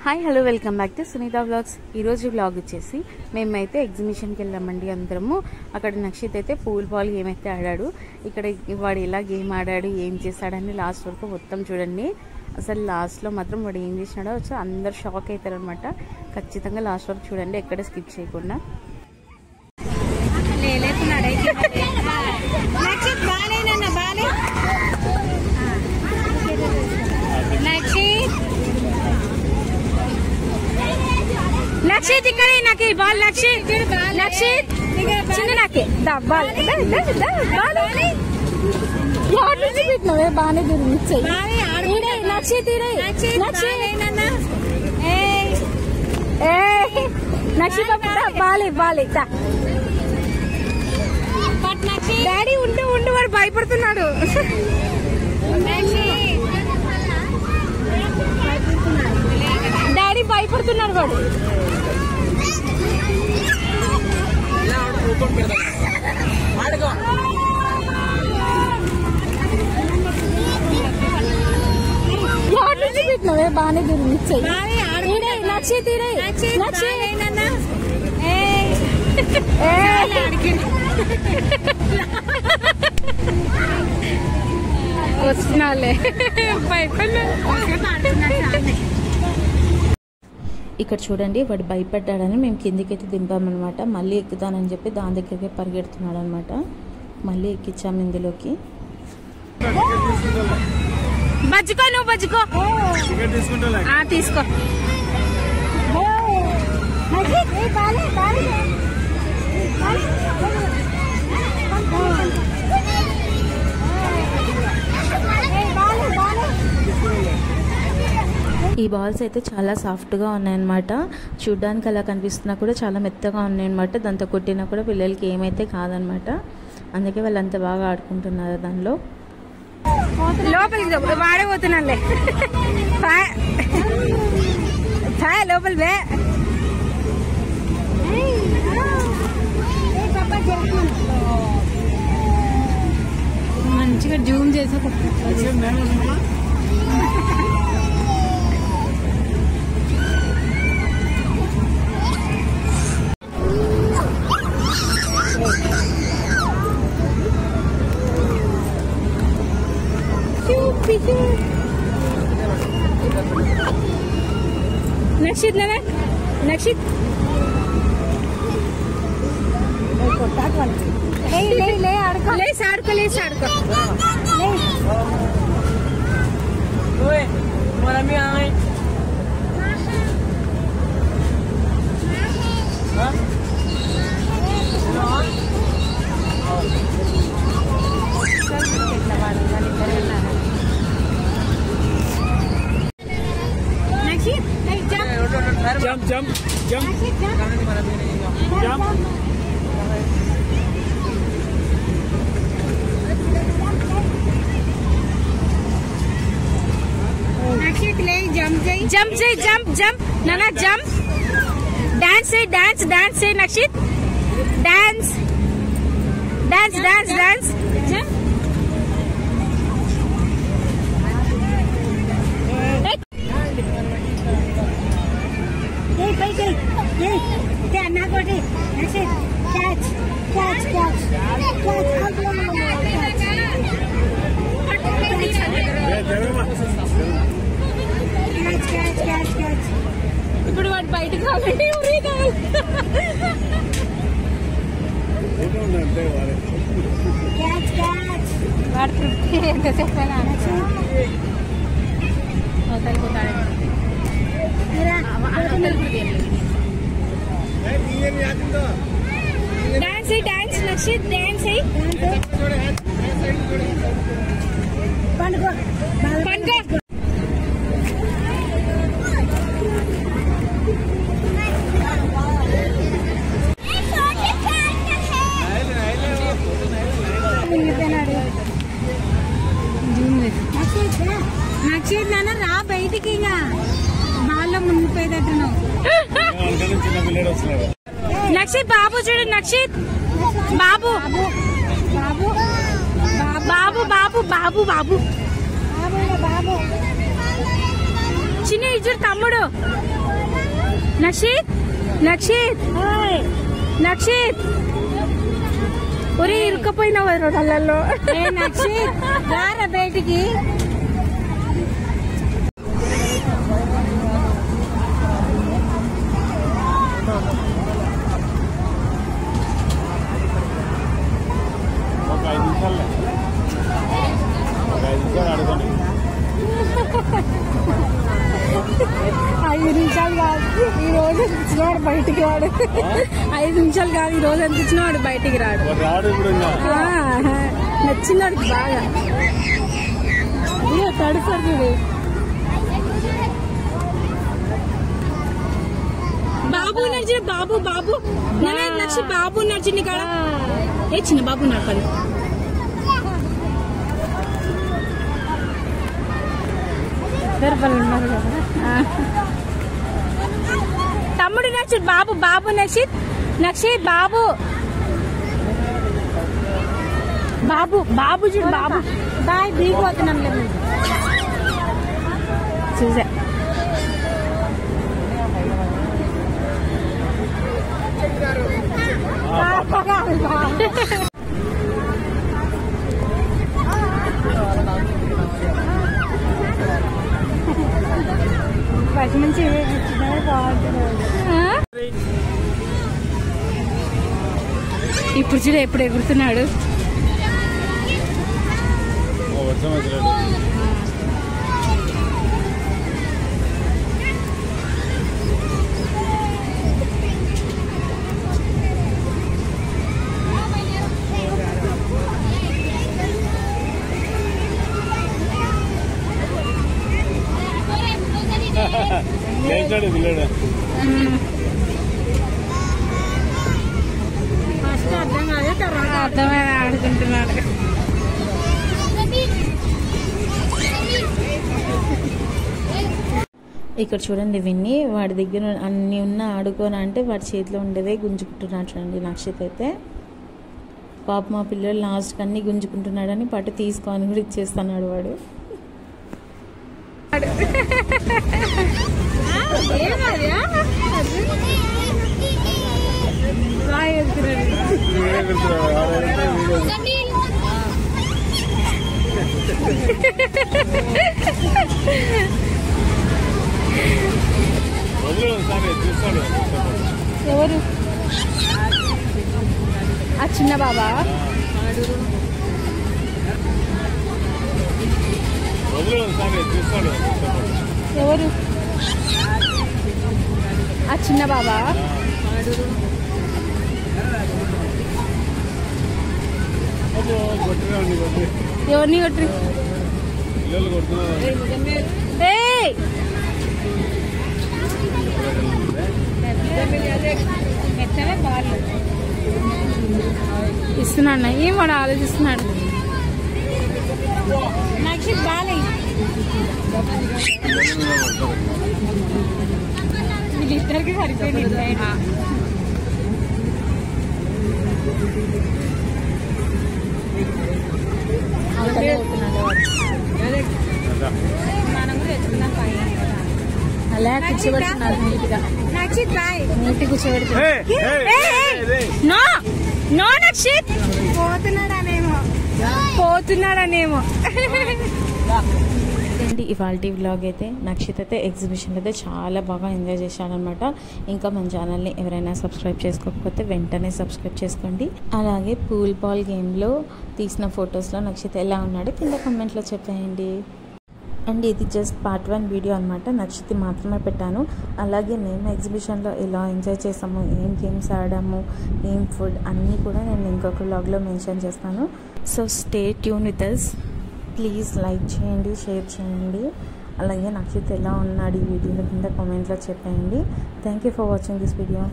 Hi hello welcome back to Sunitha vlogs. ఈరోజు vlog వచ్చేసి మేమైతే ఎగ్జిబిషన్కి వెళ్ళామండి అందరము. అక్కడ నక్షిత్ అయితే పూల్ బాల్ గేమ్ అయితే ఆడాడు. ఇక్కడ వాడు ఎలా గేమ్ ఆడాడు, ఏం చేశాడని లాస్ట్ వరకు మొత్తం చూడండి. అసలు లాస్ట్లో మాత్రం వాడు ఏం చేసినాడో వచ్చి అందరు షాక్ అవుతారు అనమాట. ఖచ్చితంగా లాస్ట్ వరకు చూడండి, ఎక్కడ స్కిప్ చేయకుండా. లక్షిత్ ఇక్కడ నాకు బాల్ లక్షిత్ చిన్న నాకే బాల్ పెట్టినవే బాగానే గురించి లక్షిత్ నక్షిత్ బాలే బాలే డాడీ ఉంటూ వాడు భయపడుతున్నాడు. డాడీ భయపడుతున్నాడు వాడు. పెట్టినవే బాగానే గురించి లక్షిత్ వస్తున్నాలే ఇక్కడ చూడండి, వాడు భయపడ్డాడని మేము కిందికైతే దింపామన్నమాట. మళ్ళీ ఎక్కుతానని చెప్పి దాని దగ్గరికి పరిగెడుతున్నాడు అనమాట. మళ్ళీ ఎక్కించాము ఇందులోకి. బజ్జుకో నువ్వు బజ్జుకో తీసుకో. ఈ బాల్స్ అయితే చాలా సాఫ్ట్గా ఉన్నాయన్నమాట. చూడ్డానికి అలా కనిపిస్తున్నా కూడా చాలా మెత్తగా ఉన్నాయన్నమాట. దాంతో కొట్టినా కూడా పిల్లలకి ఏమైతే కాదనమాట. అందుకే వాళ్ళు అంత బాగా ఆడుకుంటున్నారు దానిలో. లోపలికి వాడే పోతున్నాలే లోపలి బే. మంచిగా జూమ్ చేసా నక్షిత్ నక్షిత్ ఆడుకో Jump. జంప్ నానా jump. Dance Nakshith dance jump. ఇప్పుడు వాడు బయటకు రావాలంటే ఊరే కావాలి. వాడు తృప్తి ఎంతసేపు డాన్స్ నక్షిత్ డాన్స్ పండుగ. నక్షిత్ నాన్న రా బయటికి, ఇంకా బాల్లో మునిగిపోయేటట్టు. నక్షిత్ బాబు చూడు, నక్షిత్ బాబు బాబు బాబు బాబు బాబు చిన్న ఇచ్చాడు తమ్ముడు. నక్షిత్ నక్షిత్ నక్షిత్ ఒరే ఇరుక్కపోయినావు అల్లలో. నక్షిత్ రారా బయటికి. ఒక 5 నిమిషాలు ఆడుకోండి. 5 నిమిషాలు కాదు ఈ రోజు ఇచ్చినవాడు బయటికి రాడు. 5 నిమిషాలు కాదు ఈ రోజు ఎంత ఇచ్చినవాడు బయటికి రాడు. నచ్చినాడు బాగా. తడుస్తాడు చూడు. బాబు నడిచి బాబు బాబు నచ్చి బాబు నడిచింది కాడ. ఏ చిన్న బాబు నడపదు. తమ్ముడు నక్షిత్ బాబు బాబు నక్షిత్ నక్షిత్ బాబు బాబు బాబు చూడు బాబు. బాయ్ దిగిపోతున్నాం లేదు చూసా. ఫస్ట్ నుంచి ఇప్పుడు చూడ ఎప్పుడు ఎగురుతున్నాడు. అర్థమైన ఆడుకుంటున్నాడు. ఇక్కడ చూడండి విన్ని వాడి దగ్గర అన్ని ఉన్నా ఆడుకోనా అంటే వాడి చేతిలో ఉండేదే గుంజుకుంటున్నాడు. చూడండి నక్షిత్ అయితే పాప మా పిల్లలు లాస్ట్కి అన్ని గుంజుకుంటున్నాడని పట్టు తీసుకొని కూడా ఇచ్చేస్తున్నాడు వాడు. ఎవరు ఆ చిన్న బాబా? ఎవరు ఆ చిన్న బాబా? ఎవరిని కొట్టి ఇస్తున్నాడు. ఏం వాడు ఆలోచిస్తున్నాడు. నక్షిత్ బాలే వీళ్ళిద్దరికి సరిపోయింది. మనం కూడా తెచ్చుకున్నాం పైన అలా కూర్చోబెడుతున్నారు నీట్గా. నక్షిత్ బాయ్ నీట్ కూర్చోబెడుతున్నారు. నో నక్షిత్ పోతున్నాడనేమో. ఇవాళ వ్లాగ్ అయితే నక్షిత్ అయితే ఎగ్జిబిషన్ అయితే చాలా బాగా ఎంజాయ్ చేశాడనమాట. ఇంకా మన ఛానల్ని ఎవరైనా సబ్స్క్రైబ్ చేసుకోకపోతే వెంటనే సబ్స్క్రైబ్ చేసుకోండి. అలాగే పూల్ బాల్ గేమ్లో తీసిన ఫొటోస్లో నక్షిత్ ఎలా ఉన్నాడో కింద కామెంట్లో చెప్పేయండి. అండ్ ఇది జస్ట్ పార్ట్ 1 వీడియో అనమాట. నక్షిత్ మాత్రమే పెట్టాను. అలాగే మేము ఎగ్జిబిషన్లో ఎలా ఎంజాయ్ చేసాము, ఏం గేమ్స్ ఆడాము, ఏం ఫుడ్ అన్నీ కూడా నేను ఇంకొక వ్లాగ్లో మెన్షన్ చేస్తాను. So stay tune with us. Please like చేయండి, షేర్ చేయండి. అలాగే నక్షిత్ ఎలా ఉన్నాడు ఈ వీడియోలో కింద కామెంట్లో చెప్పేయండి. Thank you for watching this video.